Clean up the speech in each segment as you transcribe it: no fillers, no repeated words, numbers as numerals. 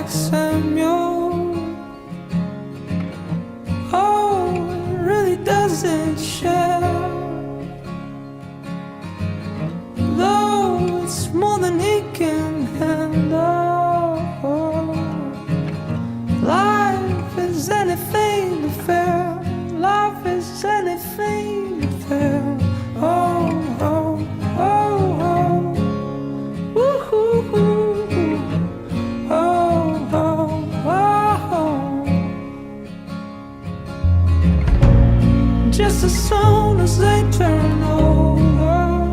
like Samuel. Oh, it really doesn't share. Though it's more than he can handle. Life is anything but fair. Life is anything but fair. Oh, oh, oh, oh. Woo-hoo-hoo. Oh, oh, oh. Just as soon as they turn over,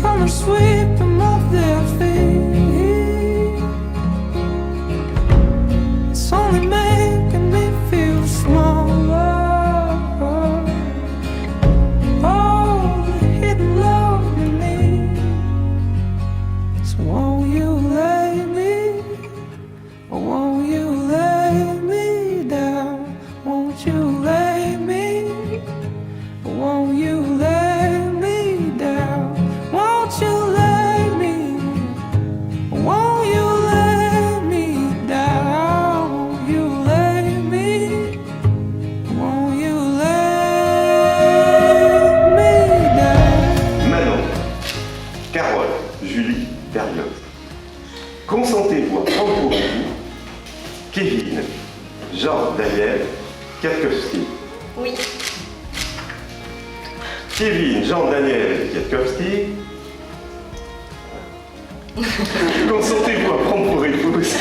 come and sweep them off their feet. It's only making me feel smaller. Oh, the hidden love in me. So won't you lay me, or won't you lay me down? Won't you lay me, or won't you lay me down? Won't you lay me, or won't you lay me down? Won't you lay me, or won't you lay me down? Manon, Carole, Julie, Berlioz. Consentez-vous à prendre pour vous Kevin, Jean, Daniel, Kwiatkowski. Oui. Kevin, Jean, Daniel, Kwiatkowski. Consentez-vous à prendre pour épouse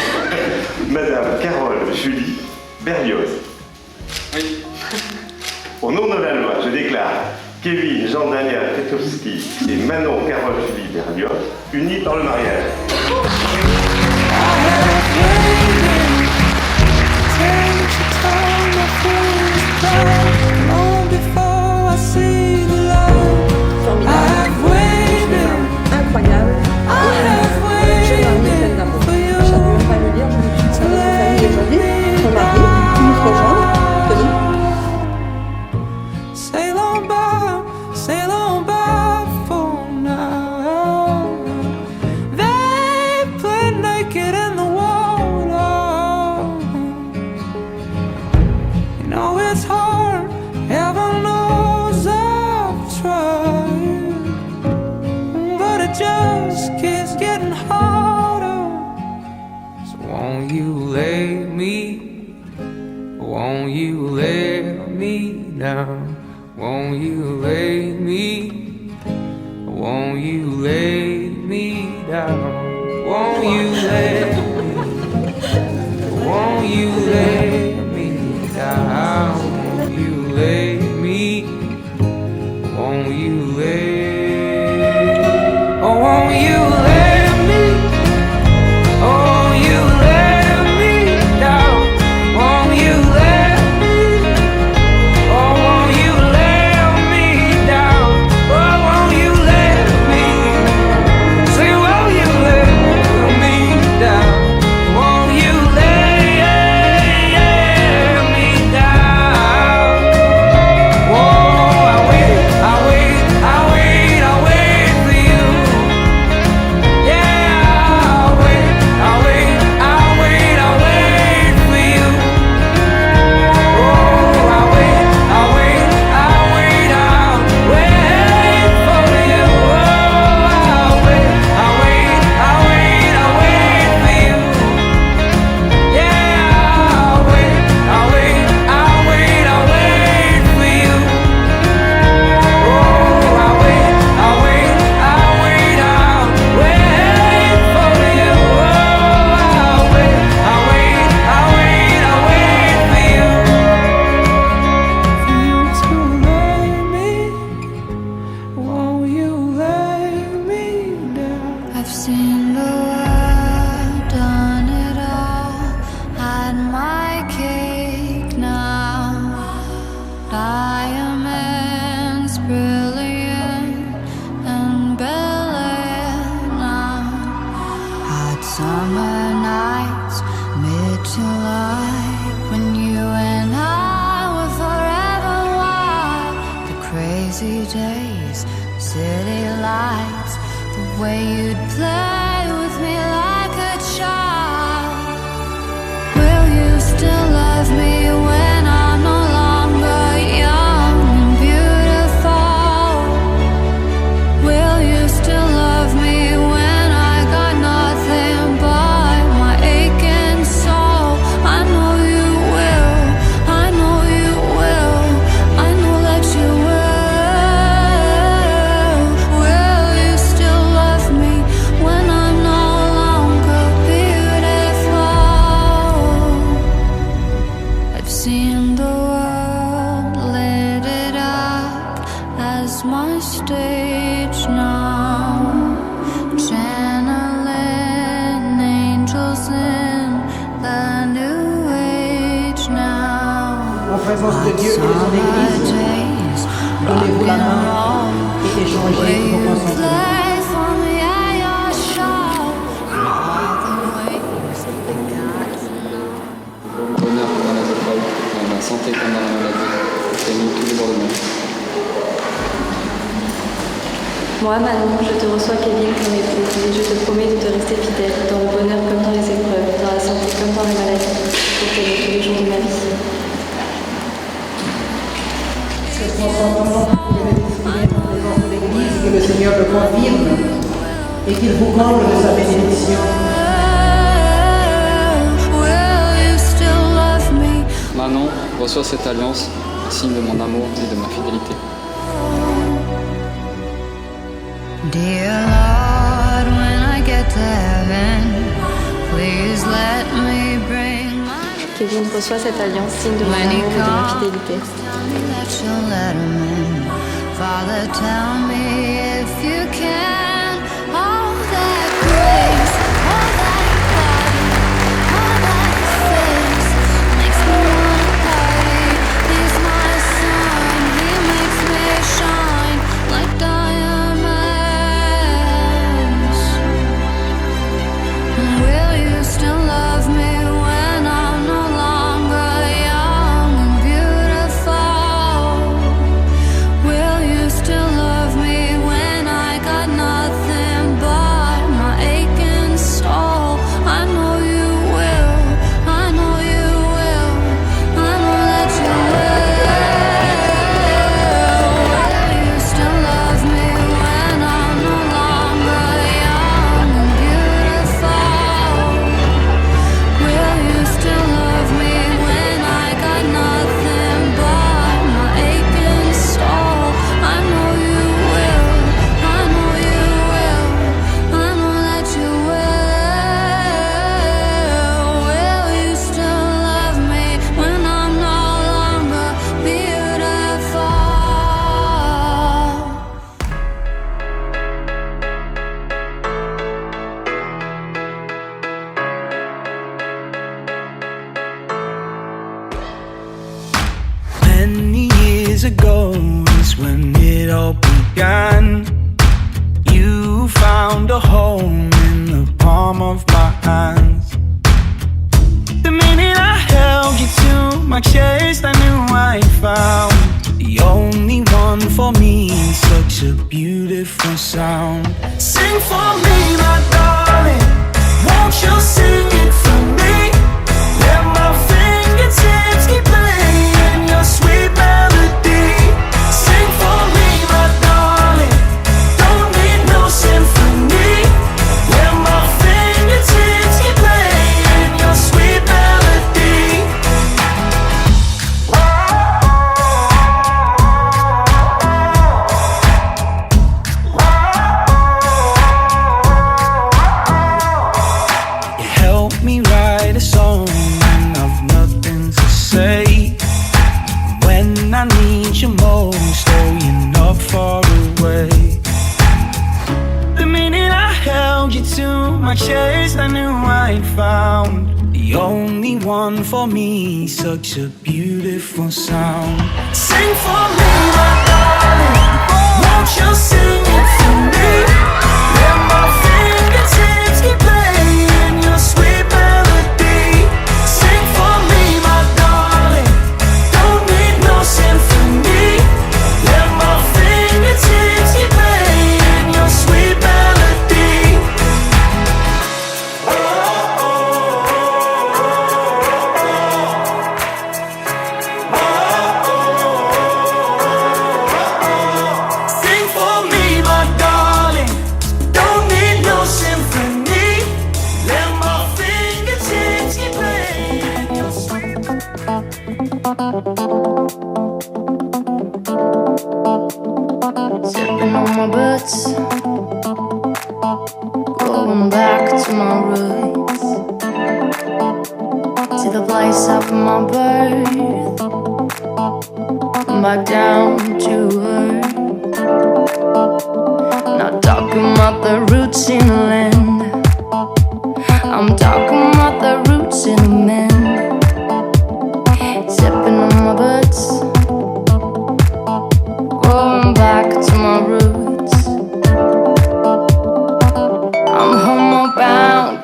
Madame Carole, Julie, Berlioz. Oui. Au nom de la loi, je déclare Kevin, Jean, Daniel, Kwiatkowski et Manon, Carole, Julie, Berlioz unis par le mariage. Incroyable. Je suis pleine d'amour. Je ne savais même pas le dire. Je me suis dans notre famille aujourd'hui. Mon mari, notre gendre, Tony. Sail on by for now. They play naked in the water. You know it's hard, heaven knows I've tried, but it just keeps getting harder. So won't you lay me, won't you lay me down? Won't you lay me, won't you lay me down? Won't you lay me, won't you lay me down? Won't you lay me, won't you lay, oh won't you lay me, oh won't you lay me down? Won't you lay me, oh won't you lay me down? Oh won't you lay me, say won't you lay me down? Won't you lay me down? Whoa, I wait, I wait, I wait, I wait for you. Yeah, I wait, I wait, I wait, I wait for you. Oh, I wait, I wait, I wait, I'll wait for you. Oh, I wait, I wait, I wait, I wait for you. Yeah, I'll wait, I wait, I wait, I wait for you. Oh, I wait, I wait, I wait, I'll wait for you. Oh, I'll wait, I wait, I wait, I wait for you. For you to lay me, won't you lay me down? I've seen the world, done it all, had my cake now. Diamonds brilliant and Bel-Air now. Hot summer nights, mid-July, when you and I were forever wild. The crazy days, city lights, the way you'd play with me like présence de Dieu et de son Église. Donnez-vous la main et échangez vos consentements. Le bonheur pendant les épreuves, dans la santé comme dans la maladie, t'aimes tous les jours de ma vie. Moi, Manon, je te reçois Kevin comme époux et je te promets de te rester fidèle, dans le bonheur comme dans les épreuves, dans la santé comme dans les maladies, pour t'aimer tous les jours de ma vie. Ce consentement que vous devez exprimer en présence de l'Église, que le Seigneur le confirme et qu'il vous comble de sa bénédiction. Manon, reçois cette alliance, signe de mon amour et de ma fidélité. Dear Lord, when I get to heaven, please let me bring my... Kevin, reçois cette alliance, signe de mon amour et de ma fidélité. Tell me that you'll let him in. Father, tell me if you can. All that grace, all that body, all that face makes me wanna party. He's my son, he makes me shine like diamonds. Will you still love me when I'm no longer young and beautiful? Will you still love me when I got nothing but my aching soul? I know you will, I know you will, I know that you will. Will you still love me when I'm no longer young and beautiful? Will you still love me when I got nothing but my aching soul? I know you will, I know you will, I know that you will. Will you still love me when I'm no longer beautiful? Many years ago is when it all began. You found a home in the palm of my hands. The minute I held you to my chest, I knew I found the only one for me. Such a beautiful sound. Sing for me, my darling. Won't you sing it for me? Let my fingertips keep playing your sweet melody. Sing for me, my darling. Don't need no symphony. Let my fingertips keep playing your sweet melody. You help me write a song when I've nothing to say. When I need you most, oh, you're not far away. The minute I held you to my chest, I knew I'd found the only one for me. Such a beautiful sound. Sing for me, my darling. Won't you sing it for me? Let my fingertips keep playing your sweet melody. Sing for me, my darling. Don't need no symphony. Let my fingertips keep playing your sweet melody. Sing for me, my darling. Don't need no symphony. Let my fingertips keep playing your sweet. Sipping on my boots, going back to my roots, to the place of my birth, back down to earth. Not talking about the roots in the land, I'm talking about the roots in the man. Sipping on my boots,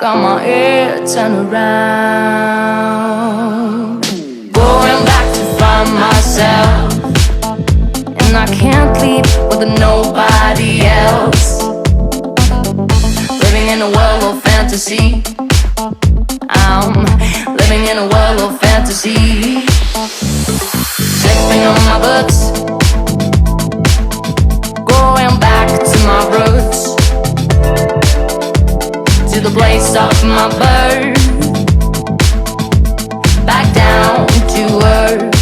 got my head turned around. Going back to find myself, and I can't leave with nobody else. Living in a world of fantasy, I'm living in a world of fantasy. Slipping on my books, going back to my roots, to the place of my birth, back down to earth.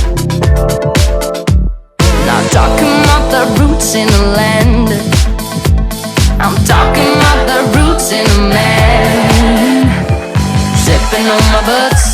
Not talking about the roots in the land, I'm talking about the roots in a man. Sipping on my books,